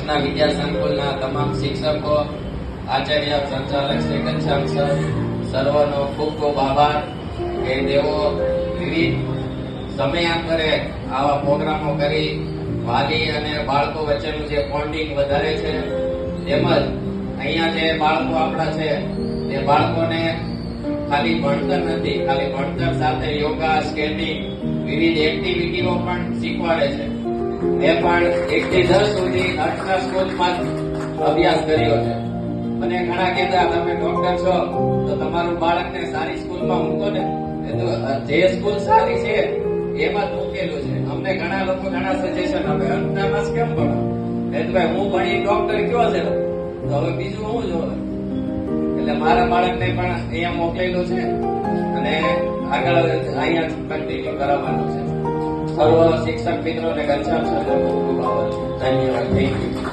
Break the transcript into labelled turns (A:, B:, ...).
A: ના વિદ્યા સંકુલના તમામ શિક્ષકો, આચાર્ય, સંચાલક શ્રી ઘનશ્યામ સર, સર્વનો ખૂબ ખૂબ આભાર કે તેઓ વિવિધ સમયાંતરે આવા પ્રોગ્રામો કરી વાલી અને બાળકો વચ્ચેનું જે બોન્ડિંગ વધારે છે, તેમજ અહીંયા જે બાળકો આપણા છે તે બાળકોને ખાલી ભણતર નથી, ખાલી ભણતર સાથે યોગા, સ્કેટિંગ, વિવિધ એક્ટિવિટીઓ પણ શીખવાડે છે. મેં પણ 1 થી 10 સુધી આર્ટના સ્કૂલમાં અભ્યાસ કર્યો છે. મને ઘણા કહેતા તમે ડોક્ટર છો તો તમારું બાળકને સારી સ્કૂલમાં મૂકો ને. જે સ્કૂલ સારી છે એમાં જ મૂકેલું છે. અમને ઘણા લોકો ઘણા સજેશન આપે, આર્ટનામાં કેમ ભણો? ભાઈ હું ભણી ડોક્ટર કયો છે તો હવે બીજું હું જોવે. એટલે મારા બાળકને પણ અહીંયા મોકલેલું છે અને આગળ અહીંયા કન્ટિન્યુ કરાવવાનું છે. સર્વ શિક્ષક મિત્રોને ઘનશ્યામ સરનો ખૂબ ખૂબ આભાર. ધન્યવાદ. Thank you.